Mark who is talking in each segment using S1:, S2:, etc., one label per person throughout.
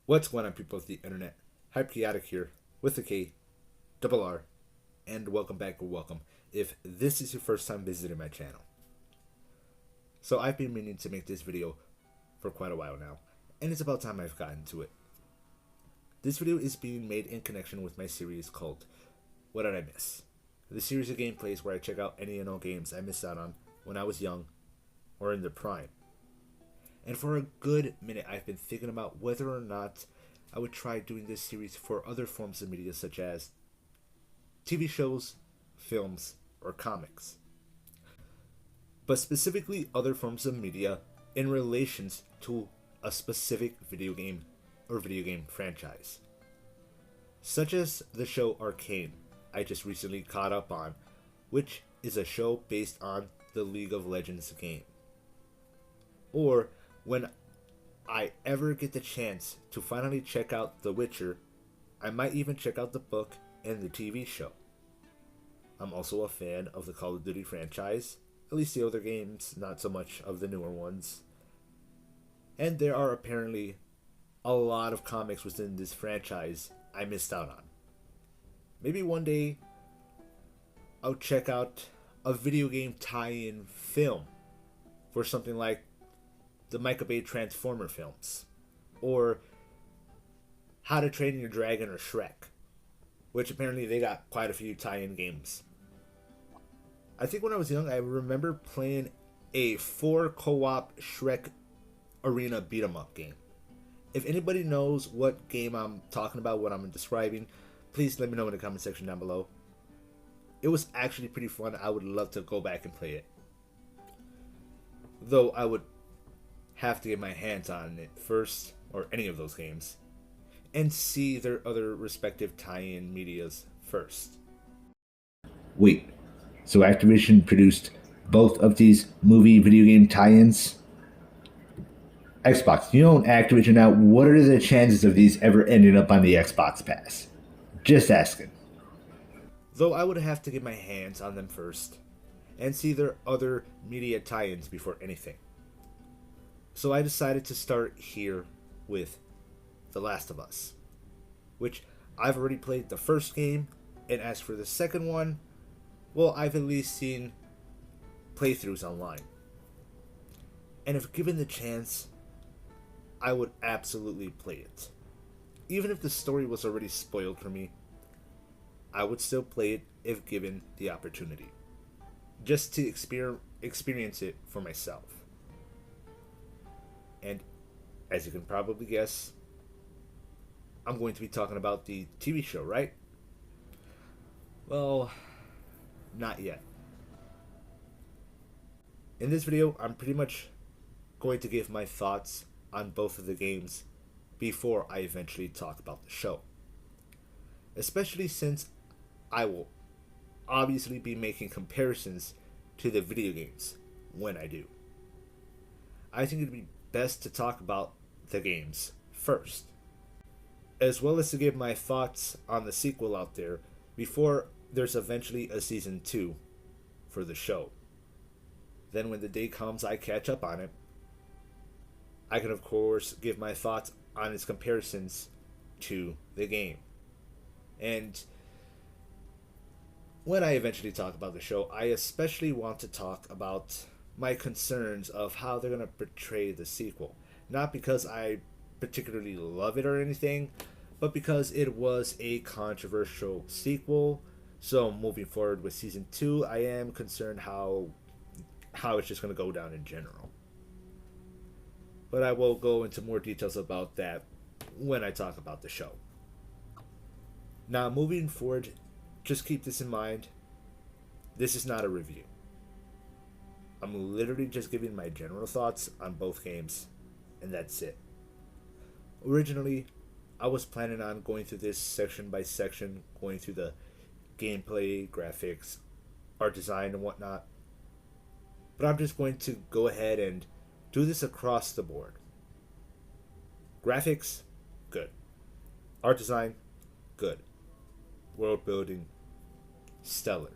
S1: What's going on, people of the internet? Hype Chaotic here with a K, double R, and welcome back or welcome if this is your first time visiting my channel. So I've been meaning to make this video for quite a while now, and it's about time I've gotten to it. This video is being made in connection with my series called What Did I Miss? The series of gameplays where I check out any and all games I missed out on when I was young or in their prime. And for a good minute, I've been thinking about whether or not I would try doing this series for other forms of media such as TV shows, films, or comics. But specifically other forms of media in relations to a specific video game or video game franchise. Such as the show Arcane I just recently caught up on, which is a show based on the League of Legends game. Or when I ever get the chance to finally check out The Witcher, I might even check out the book and the TV show. I'm also a fan of the Call of Duty franchise, at least the older games, not so much of the newer ones. And there are apparently a lot of comics within this franchise I missed out on. Maybe one day I'll check out a video game tie-in film for something like the Michael Bay Transformer films, or How to Train Your Dragon or Shrek, which apparently they got quite a few tie-in games. I think when I was young, I remember playing a 4 co-op Shrek arena beat-em-up game. If anybody knows what game I'm talking about, what I'm describing, please let me know in the comment section down below. It was actually pretty fun. I would love to go back and play it. Though I would have to get my hands on it first, or any of those games, and see their other respective tie-in medias first. Wait, so Activision produced both of these movie video game tie-ins? Xbox, you own Activision now. What are the chances of these ever ending up on the Xbox Pass? Just asking. Though I would have to get my hands on them first, and see their other media tie-ins before anything. So I decided to start here with The Last of Us, which I've already played the first game, and as for the second one, well, I've at least seen playthroughs online. And if given the chance, I would absolutely play it. Even if the story was already spoiled for me, I would still play it if given the opportunity, just to experience it for myself. And as you can probably guess, I'm going to be talking about the TV show, right? Well, not yet. In this video, I'm pretty much going to give my thoughts on both of the games before I eventually talk about the show. Especially since I will obviously be making comparisons to the video games when I do. I think it'd be best to talk about the games first, as well as to give my thoughts on the sequel out there before there's eventually a season 2 for the show. Then when the day comes I catch up on it, I can of course give my thoughts on its comparisons to the game. And when I eventually talk about the show, I especially want to talk about my concerns of how they're going to portray the sequel. Not because I particularly love it or anything, but because it was a controversial sequel. So moving forward with season 2, I am concerned how it's just going to go down in general. But I will go into more details about that when I talk about the show. Now moving forward, just keep this in mind. This is not a review. I'm literally just giving my general thoughts on both games, and that's it. Originally, I was planning on going through this section by section, going through the gameplay, graphics, art design, and whatnot. But I'm just going to go ahead and do this across the board. Graphics, good. Art design, good. World building, stellar.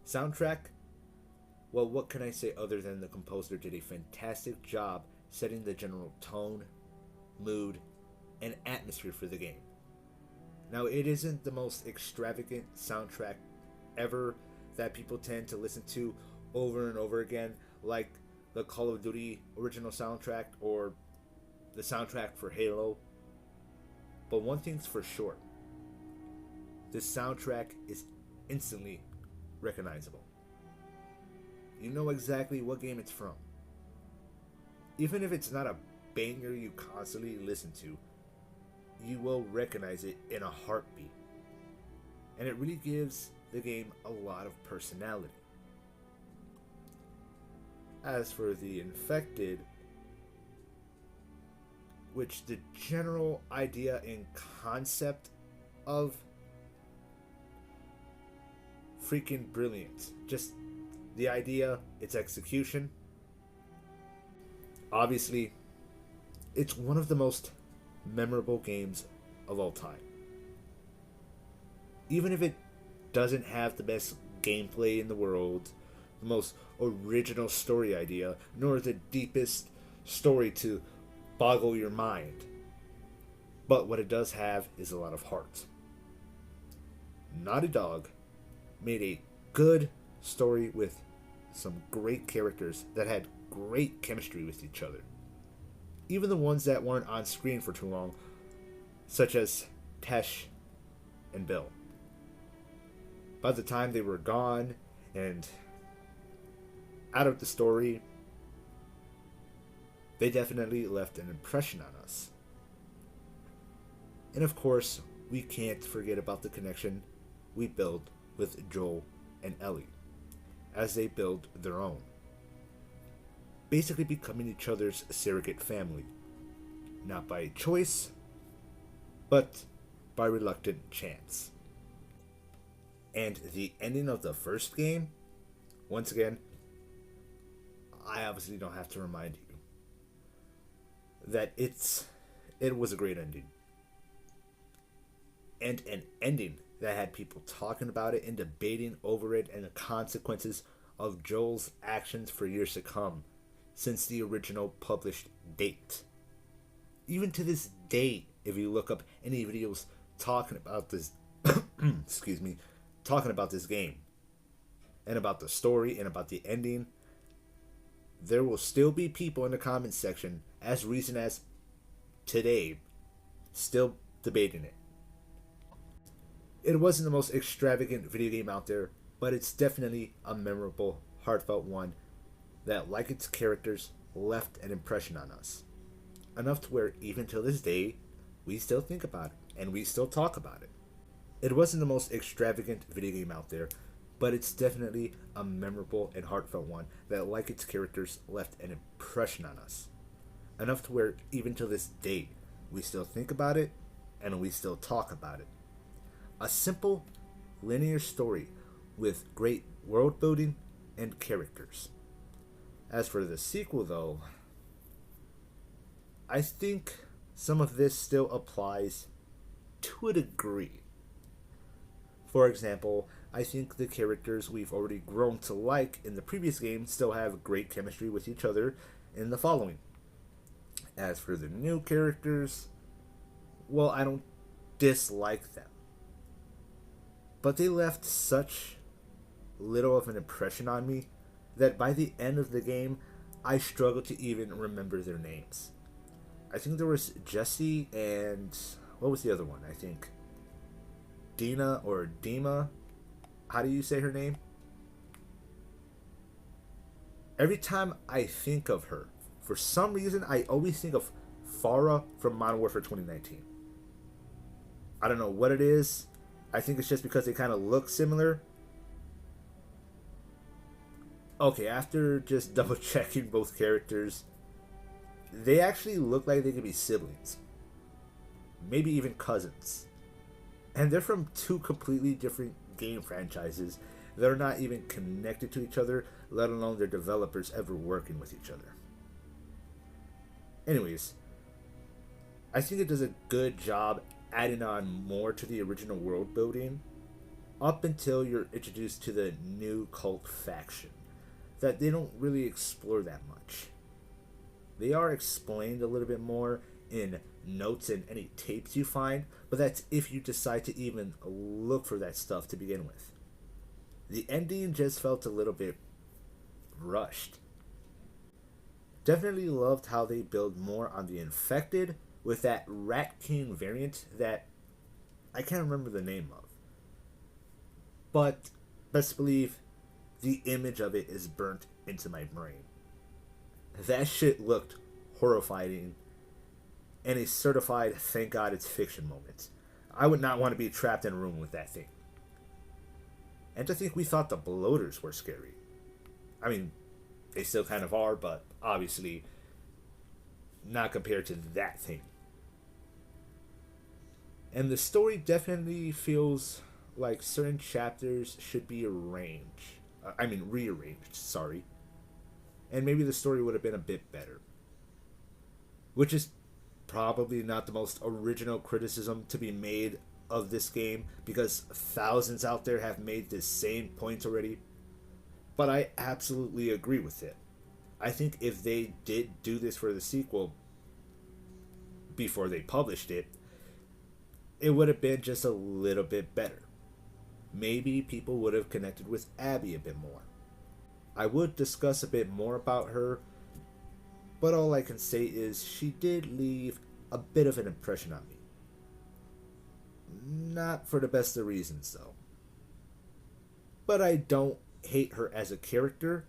S1: Soundtrack, well, what can I say other than the composer did a fantastic job setting the general tone, mood, and atmosphere for the game. Now, it isn't the most extravagant soundtrack ever that people tend to listen to over and over again, like the Call of Duty original soundtrack or the soundtrack for Halo. But one thing's for sure, this soundtrack is instantly recognizable. You know exactly what game it's from. Even if it's not a banger you constantly listen to, you will recognize it in a heartbeat. And it really gives the game a lot of personality. As for the Infected, which the general idea and concept of freaking brilliant. Just the idea, its execution. Obviously, it's one of the most memorable games of all time. Even if it doesn't have the best gameplay in the world, the most original story idea, nor the deepest story to boggle your mind. But what it does have is a lot of heart. Naughty Dog made a good story with some great characters that had great chemistry with each other. Even the ones that weren't on screen for too long, such as Tesh and Bill. By the time they were gone and out of the story, they definitely left an impression on us. And of course, we can't forget about the connection we build with Joel and Ellie as they build their own, basically becoming each other's surrogate family, not by choice, but by reluctant chance. And the ending of the first game, once again, I obviously don't have to remind you that it was a great ending. And an ending that had people talking about it and debating over it and the consequences of Joel's actions for years to come since the original published date. Even to this day, if you look up any videos talking about this excuse me, talking about this game and about the story and about the ending, there will still be people in the comments section as recent as today still debating it. It wasn't the most extravagant video game out there, but it's definitely a memorable, heartfelt one that, like its characters, left an impression on us. Enough to where, even till this day, we still think about it and we still talk about it. It wasn't the most extravagant video game out there, but it's definitely a memorable and heartfelt one that, like its characters, left an impression on us. Enough to where, even till this day, we still think about it and we still talk about it. A simple, linear story with great world building and characters. As for the sequel, though, I think some of this still applies to a degree. For example, I think the characters we've already grown to like in the previous game still have great chemistry with each other in the following. As for the new characters, well, I don't dislike them, but they left such little of an impression on me that by the end of the game, I struggled to even remember their names. I think there was Jessie and what was the other one? I think Dina or Dima. How do you say her name? Every time I think of her, for some reason, I always think of Farah from Modern Warfare 2019. I don't know what it is. I think it's just because they kind of look similar. Okay, after just double checking both characters, they actually look like they could be siblings. Maybe even cousins. And they're from two completely different game franchises that are not even connected to each other, let alone their developers ever working with each other. Anyways, I think it does a good job adding on more to the original world building up until you're introduced to the new cult faction that they don't really explore that much. They are explained a little bit more in notes and any tapes you find, but that's if you decide to even look for that stuff to begin with. The ending just felt a little bit rushed. Definitely loved how they build more on the infected with that Rat King variant that I can't remember the name of. But best believe the image of it is burnt into my brain. That shit looked horrifying and a certified thank God it's fiction moment. I would not want to be trapped in a room with that thing. And to think we thought the bloaters were scary. I mean, they still kind of are, but obviously not compared to that thing. And the story definitely feels like certain chapters should be rearranged, sorry. And maybe the story would have been a bit better. Which is probably not the most original criticism to be made of this game, because thousands out there have made this same point already. But I absolutely agree with it. I think if they did do this for the sequel before they published it, it would have been just a little bit better. Maybe people would have connected with Abby a bit more. I would discuss a bit more about her, but all I can say is she did leave a bit of an impression on me. Not for the best of reasons, though. But I don't hate her as a character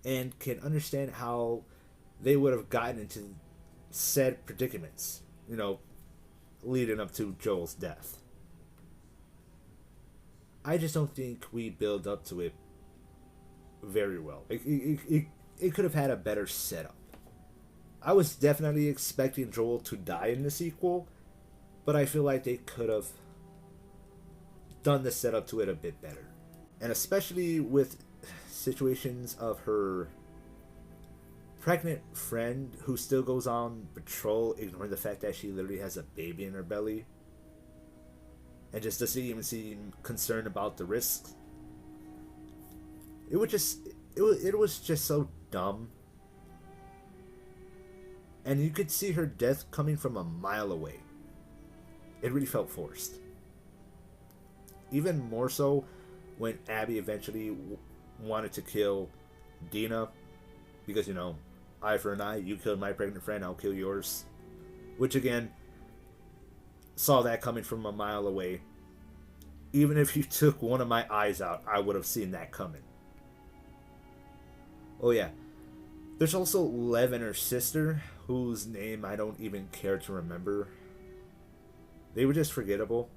S1: and can understand how they would have gotten into said predicaments, leading up to Joel's death. I just don't think we build up to it very well. It could have had a better setup. I was definitely expecting Joel to die in the sequel, but I feel like they could have done the setup to it a bit better. And especially with situations of her pregnant friend who still goes on patrol, ignoring the fact that she literally has a baby in her belly, and just doesn't even seem concerned about the risks. It was just so dumb. And you could see her death coming from a mile away. It really felt forced. Even more so when Abby eventually wanted to kill Dina, because, eye for an eye, you killed my pregnant friend, I'll kill yours. Which, again, saw that coming from a mile away. Even if you took one of my eyes out, I would have seen that coming. Oh yeah, there's also Lev and her sister, whose name I don't even care to remember. They were just forgettable.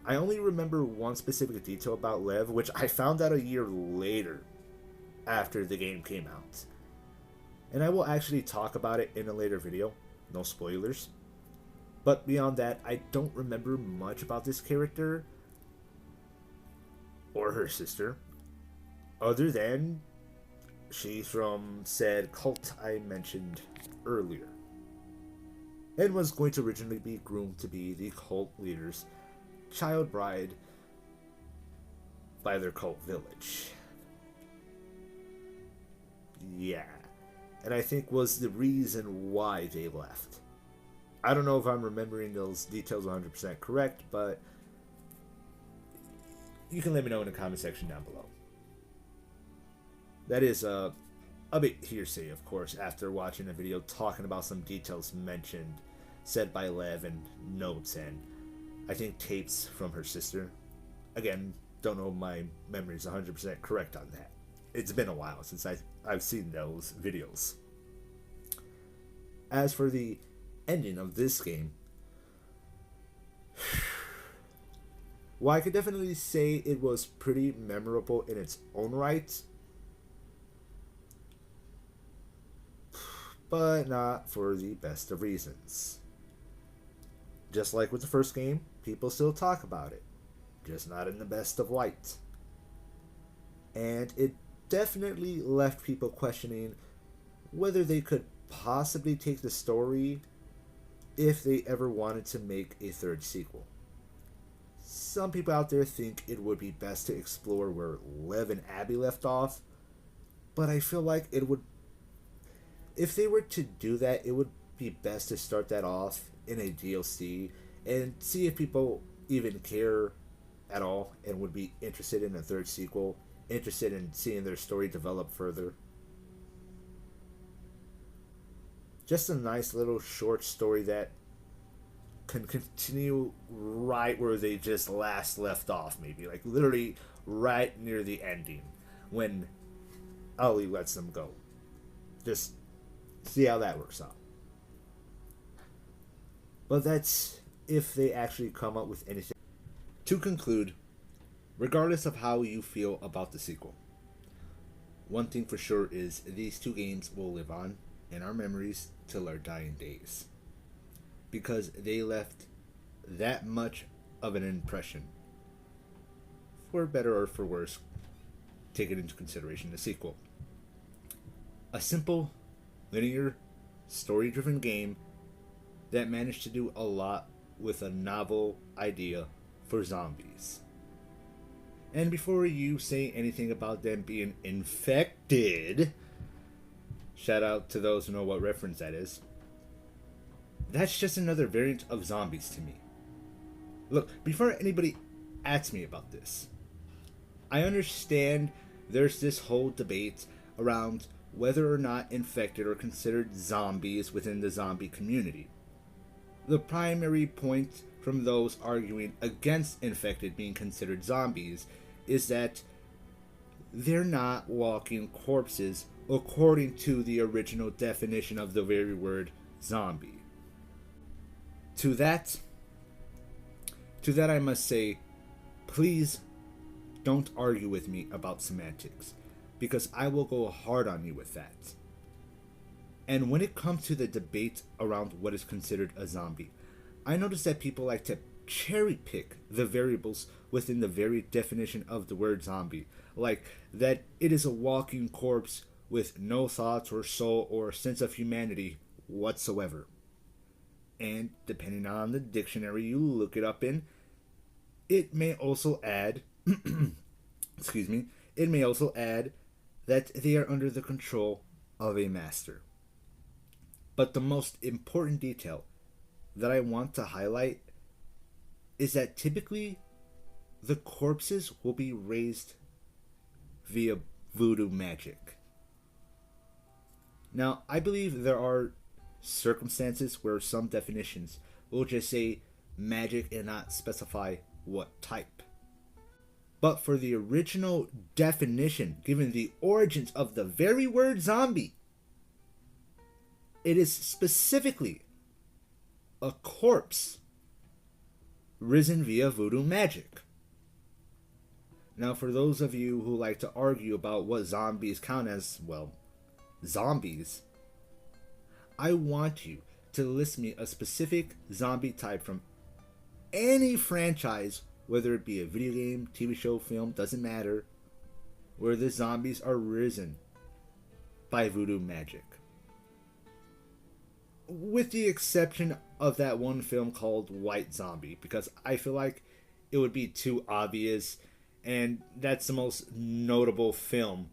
S1: I only remember one specific detail about Lev, which I found out a year later after the game came out. And I will actually talk about it in a later video, no spoilers. But beyond that, I don't remember much about this character or her sister, other than she's from said cult I mentioned earlier, and was going to originally be groomed to be the cult leader's child bride by their cult village. Yeah, and I think was the reason why they left. I don't know if I'm remembering those details 100% correct, but you can let me know in the comment section down below. That is a bit hearsay, of course, after watching a video talking about some details mentioned, said by Lev, and notes, and I think tapes from her sister. Again, don't know if my memory is 100% correct on that. It's been a while since I've seen those videos. As for the ending of this game, well, I could definitely say it was pretty memorable in its own right, but not for the best of reasons. Just like with the first game, people still talk about it, just not in the best of light. And it definitely left people questioning whether they could possibly take the story if they ever wanted to make a third sequel. Some people out there think it would be best to explore where Lev and Abby left off, but I feel like it would, if they were to do that, it would be best to start that off in a DLC and see if people even care at all and would be interested in a third sequel, interested in seeing their story develop further. Just a nice little short story that can continue right where they just last left off, maybe. Like literally right near the ending when Ellie lets them go. Just see how that works out. But that's if they actually come up with anything. To conclude, regardless of how you feel about the sequel, one thing for sure is these two games will live on in our memories till our dying days. Because they left that much of an impression. For better or for worse, take it into consideration the sequel. A simple, linear, story-driven game that managed to do a lot with a novel idea for zombies. And before you say anything about them being infected, shout out to those who know what reference that is, that's just another variant of zombies to me. Look, before anybody asks me about this, I understand there's this whole debate around whether or not infected are considered zombies within the zombie community. The primary point from those arguing against infected being considered zombies is that they're not walking corpses according to the original definition of the very word zombie. To that I must say, please don't argue with me about semantics, because I will go hard on you with that. And when it comes to the debate around what is considered a zombie, I notice that people like to cherry pick the variables within the very definition of the word zombie, like that it is a walking corpse with no thoughts or soul or sense of humanity whatsoever. And depending on the dictionary you look it up in, it may also add it may also add that they are under the control of a master. But the most important detail that I want to highlight is that typically the corpses will be raised via voodoo magic. Now, I believe there are circumstances where some definitions will just say magic and not specify what type. But for the original definition, given the origins of the very word zombie, it is specifically a corpse risen via voodoo magic. Now, for those of you who like to argue about what zombies count as, well, zombies, I want you to list me a specific zombie type from any franchise, whether it be a video game, TV show, film, doesn't matter, where the zombies are risen by voodoo magic. With the exception of that one film called White Zombie, because I feel like it would be too obvious, and that's the most notable film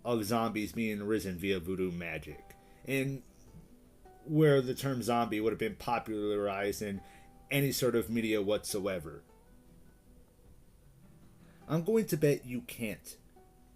S1: of zombies being risen via voodoo magic, and where the term zombie would have been popularized in any sort of media whatsoever. I'm going to bet you can't,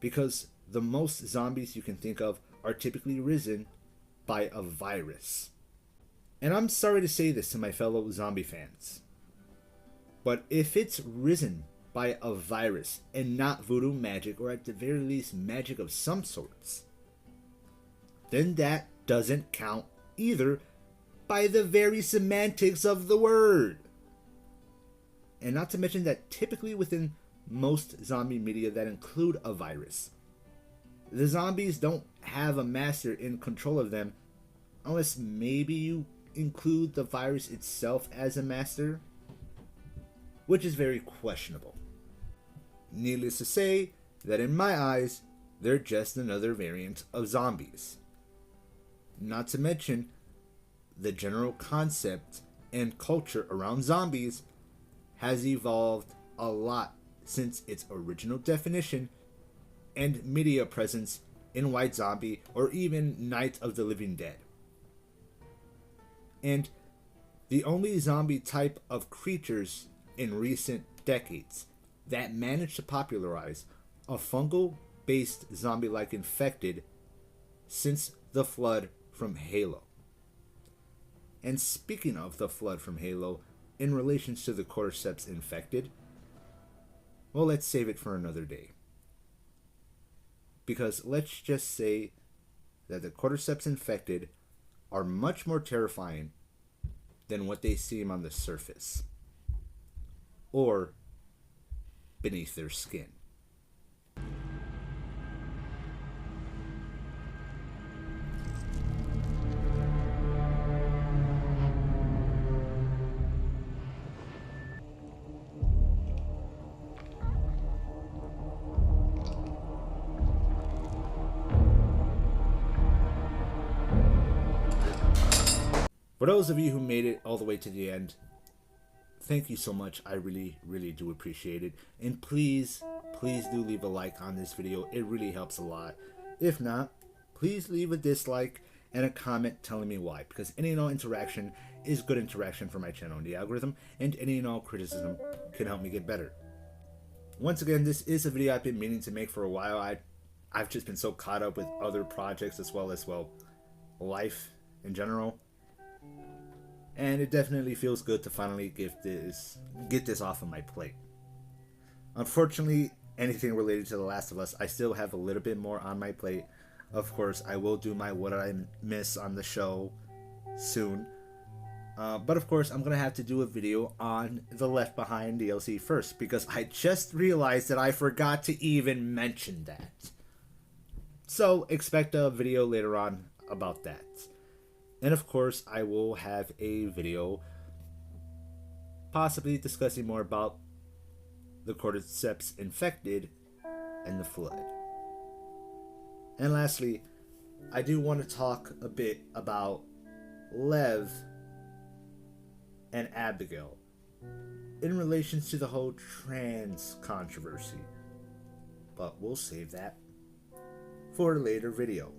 S1: because the most zombies you can think of are typically risen by a virus. And I'm sorry to say this to my fellow zombie fans, but if it's risen by a virus and not voodoo magic, or at the very least magic of some sorts, then that doesn't count either by the very semantics of the word. And not to mention that typically within most zombie media that include a virus, the zombies don't have a master in control of them, unless maybe you include the virus itself as a master, which is very questionable. Needless to say, that in my eyes, they're just another variant of zombies. Not to mention, the general concept and culture around zombies has evolved a lot since its original definition and media presence in White Zombie or even Night of the Living Dead. and the only zombie type of creatures in recent decades that managed to popularize a fungal-based zombie-like infected since the flood from Halo. And speaking of the flood from Halo, in relation to the cordyceps infected, well, let's save it for another day. Because let's just say that the cordyceps infected are much more terrifying than what they seem on the surface or beneath their skin. For those of you who made it all the way to the end, thank you so much. I really, really do appreciate it. And please, please do leave a like on this video. It really helps a lot. If not, please leave a dislike and a comment telling me why. Because any and all interaction is good interaction for my channel and the algorithm. And any and all criticism can help me get better. Once again, this is a video I've been meaning to make for a while. I've just been so caught up with other projects as well, life in general. And it definitely feels good to finally get this off of my plate. Unfortunately, anything related to The Last of Us, I still have a little bit more on my plate. Of course, I will do my What I Miss on the show soon. But of course, I'm going to have to do a video on the Left Behind DLC first, because I just realized that I forgot to even mention that. So, expect a video later on about that. And of course, I will have a video possibly discussing more about the cordyceps infected and the flood. And lastly, I do want to talk a bit about Lev and Abigail in relation to the whole trans controversy. But we'll save that for a later video.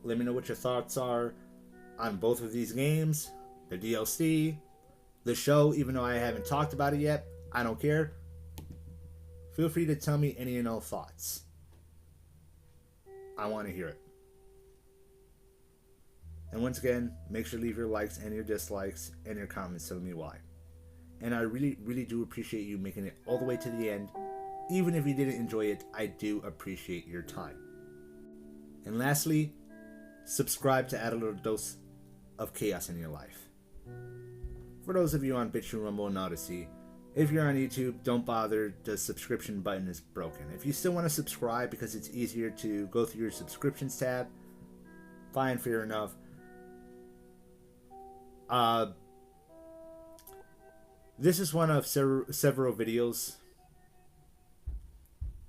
S1: Let me know what your thoughts are on both of these games, the DLC, the show, even though I haven't talked about it yet. I don't care. Feel free to tell me any and all thoughts. I want to hear it. And once again, make sure to leave your likes and your dislikes and your comments telling me why. And I really, really do appreciate you making it all the way to the end. Even if you didn't enjoy it, I do appreciate your time. And lastly, subscribe to add a little dose of chaos in your life. For those of you on BitChute, Rumble, and Odyssey, if you're on YouTube, don't bother. The subscription button is broken. If you still want to subscribe because it's easier to go through your subscriptions tab, fine, fair enough. This is one of several videos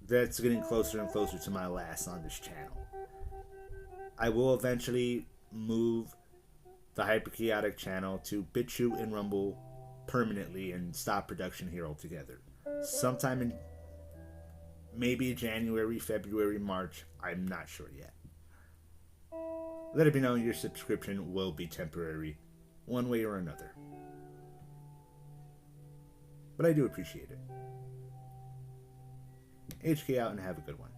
S1: that's getting closer and closer to my last on this channel. I will eventually move the Hyperchaotic channel to BitChute and Rumble permanently and stop production here altogether. Sometime in maybe January, February, March, I'm not sure yet. Let it be known your subscription will be temporary, one way or another. But I do appreciate it. HK out and have a good one.